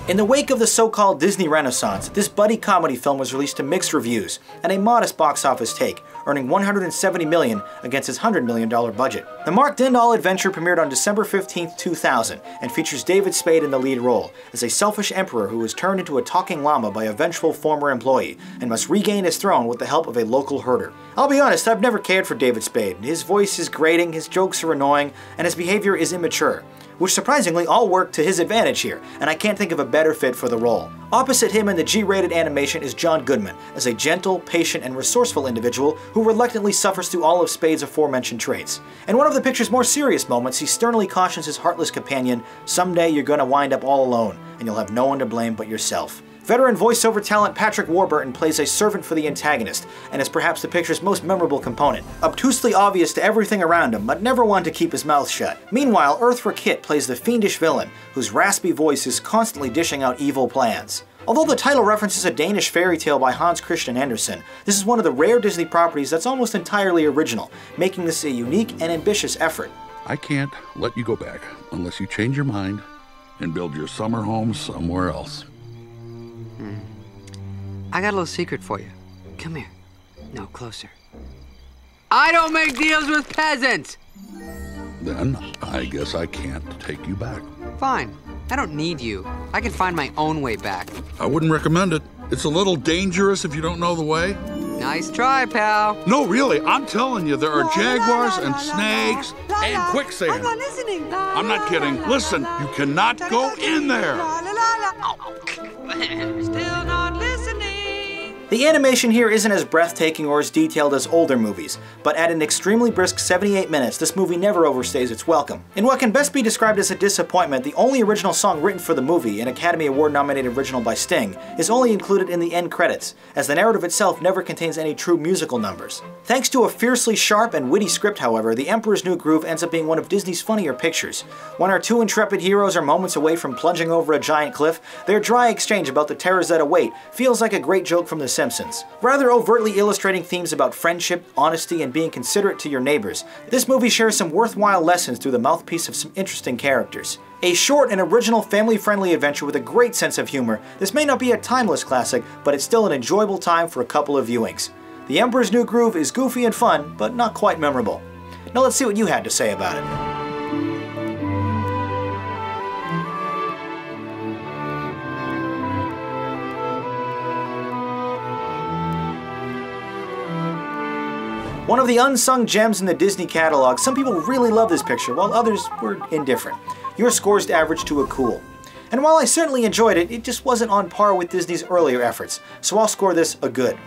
In the wake of the so-called Disney Renaissance, this buddy comedy film was released to mixed reviews and a modest box office take, earning $170 million against its $100 million budget. The Mark Dindal adventure premiered on December 15, 2000, and features David Spade in the lead role, as a selfish emperor who was turned into a talking llama by a vengeful former employee, and must regain his throne with the help of a local herder. I'll be honest, I've never cared for David Spade. His voice is grating, his jokes are annoying, and his behavior is immature, which surprisingly all work to his advantage here, and I can't think of a better fit for the role. Opposite him in the G-rated animation is John Goodman, as a gentle, patient, and resourceful individual who reluctantly suffers through all of Spade's aforementioned traits. In one of the picture's more serious moments, he sternly cautions his heartless companion, "Someday you're gonna wind up all alone, and you'll have no one to blame but yourself." Veteran voiceover talent Patrick Warburton plays a servant for the antagonist, and is perhaps the picture's most memorable component. Obtusely obvious to everything around him, but never one to keep his mouth shut. Meanwhile, Eartha Kitt plays the fiendish villain, whose raspy voice is constantly dishing out evil plans. Although the title references a Danish fairy tale by Hans Christian Andersen, this is one of the rare Disney properties that's almost entirely original, making this a unique and ambitious effort. I can't let you go back unless you change your mind and build your summer home somewhere else. I got a little secret for you. Come here. No, closer. I don't make deals with peasants! Then I guess I can't take you back. Fine. I don't need you. I can find my own way back. I wouldn't recommend it. It's a little dangerous if you don't know the way. Nice try, pal. No, really, I'm telling you, there are jaguars and snakes and quicksand. I'm not listening. I'm not kidding. Listen, you cannot go in there. Still not listening. The animation here isn't as breathtaking or as detailed as older movies, but at an extremely brisk 78 minutes, this movie never overstays its welcome. In what can best be described as a disappointment, the only original song written for the movie, an Academy Award-nominated original by Sting, is only included in the end credits, as the narrative itself never contains any true musical numbers. Thanks to a fiercely sharp and witty script, however, The Emperor's New Groove ends up being one of Disney's funnier pictures. When our two intrepid heroes are moments away from plunging over a giant cliff, their dry exchange about the terrors that await feels like a great joke from The Simpsons. Rather overtly illustrating themes about friendship, honesty, and being considerate to your neighbors, this movie shares some worthwhile lessons through the mouthpiece of some interesting characters. A short and original family-friendly adventure with a great sense of humor, this may not be a timeless classic, but it's still an enjoyable time for a couple of viewings. The Emperor's New Groove is goofy and fun, but not quite memorable. Now let's see what you had to say about it. One of the unsung gems in the Disney catalog, some people really love this picture, while others were indifferent. Your scores averaged to a cool. And while I certainly enjoyed it, it just wasn't on par with Disney's earlier efforts, so I'll score this a good.